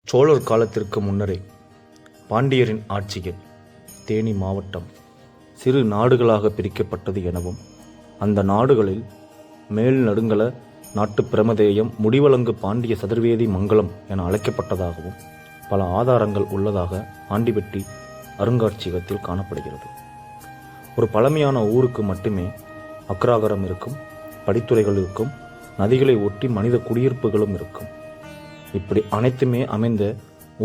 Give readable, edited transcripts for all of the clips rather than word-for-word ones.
சோழர் காலத்திற்கு முன்னரே பாண்டியரின் ஆட்சியில் தேனி மாவட்டம் சிறு நாடுகளாக பிரிக்கப்பட்டது எனவும், அந்த நாடுகளில் மேல் நடுங்கல நாட்டு பிரமதேயம் முடிவலங்கு பாண்டிய சதுர்வேதி மங்கலம் என அழைக்கப்பட்டதாகவும் பல ஆதாரங்கள் உள்ளதாக ஆண்டிபட்டி அருங்காட்சியகத்தில் காணப்படுகிறது. ஒரு பழமையான ஊருக்கு மட்டுமே அக்ராகரம் இருக்கும், படித்துறைகள் இருக்கும், நதிகளை ஒட்டி மனித குடியிருப்புகளும் இருக்கும். இப்படி அனைத்துமே அமைந்த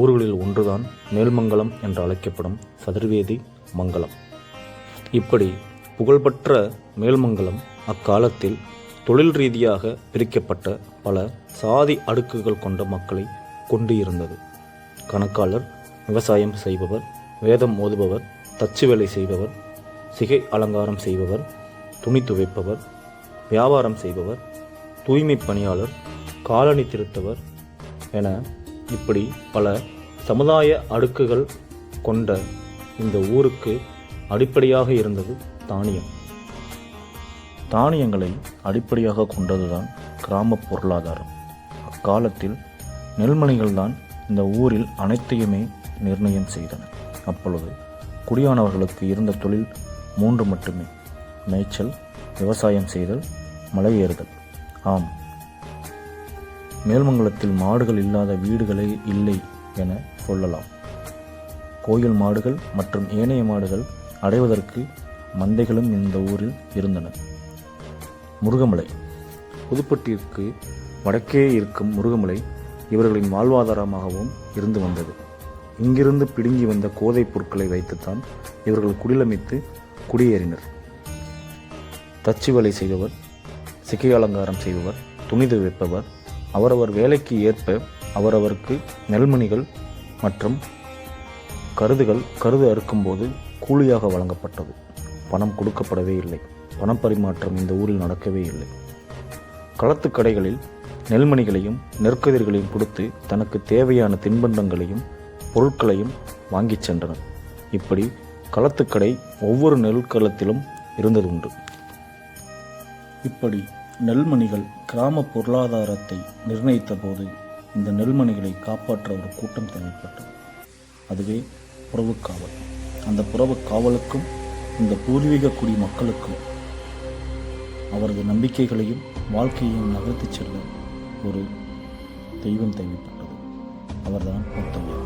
ஊர்களில் ஒன்றுதான் மேல்மங்கலம் என்று அழைக்கப்படும் சதுர்வேதி மங்கலம். இப்படி புகழ்பெற்ற மேல்மங்கலம் அக்காலத்தில் தொழில் ரீதியாக பிரிக்கப்பட்ட பல சாதி அடுக்குகள் கொண்ட மக்களை கொண்டு இருந்தது. கணக்காளர், விவசாயம் செய்பவர், வேதம் ஓதுபவர், தச்சு வேலை செய்பவர், சிகை அலங்காரம் செய்பவர், துணி துவைப்பவர், வியாபாரம் செய்பவர், தூய்மை பணியாளர், காலணி திருத்தவர் என இப்படி பல சமுதாய அடுக்குகள் கொண்ட இந்த ஊருக்கு அடிப்படையாக இருந்தது தானியம். தானியங்களை அடிப்படையாக கொண்டதுதான் கிராம பொருளாதாரம். அக்காலத்தில் நெல்மணிகள் தான் இந்த ஊரில் அனைத்தையுமே நிர்ணயம் செய்தன. அப்பொழுது குடியானவர்களுக்கு இருந்த தொழில் 3 மட்டுமே: மேய்ச்சல், விவசாயம் செய்தல், மலை ஏறுதல். ஆம், மேல்மங்கலத்தில் மாடுகள் இல்லாத வீடுகளே இல்லை என சொல்லலாம். கோயில் மாடுகள் மற்றும் ஏனைய மாடுகள் அடைவதற்கு மந்தைகளும் இந்த ஊரில் இருந்தன. முருகமலை. புதுப்பட்டிற்கு வடக்கே இருக்கும் முருகமலை இவர்களின் வாழ்வாதாரமாகவும் இருந்து வந்தது. இங்கிருந்து பிடுங்கி வந்த கோதை பொருட்களை வைத்துத்தான் இவர்கள் குடிலமைத்து குடியேறினர். தச்சு வேலை செய்பவர், சிகை அலங்காரம் செய்பவர், துணி துவைப்பவர், அவரவர் வேலைக்கு ஏற்ப அவரவருக்கு நெல்மணிகள் மற்றும் கருது அறுக்கும்போது கூலியாக வழங்கப்பட்டது. பணம் கொடுக்கப்படவே இல்லை. பணப்பரிமாற்றம் இந்த ஊரில் நடக்கவே இல்லை. களத்து கடைகளில் நெல்மணிகளையும் நெற்கதிர்களையும் கொடுத்து தனக்கு தேவையான தின்பண்டங்களையும் பொருட்களையும் வாங்கிச் சென்றனர். இப்படி களத்துக்கடை ஒவ்வொரு நெல்களத்திலும் இருந்ததுண்டு. இப்படி நெல்மணிகள் கிராம பொருளாதாரத்தை நிர்ணயித்த போது இந்த நெல்மணிகளை காப்பாற்ற ஒரு கூட்டம் தேவைப்பட்டது. அதுவே புறவுக்காவல். அந்த புறவுக்காவலுக்கும் இந்த பூர்வீக குடி மக்களுக்கும் அவரது நம்பிக்கைகளையும் வாழ்க்கையையும் நகர்த்திச் செல்ல ஒரு தெய்வம் தேவைப்பட்டது. அவர்தான் முத்தையா.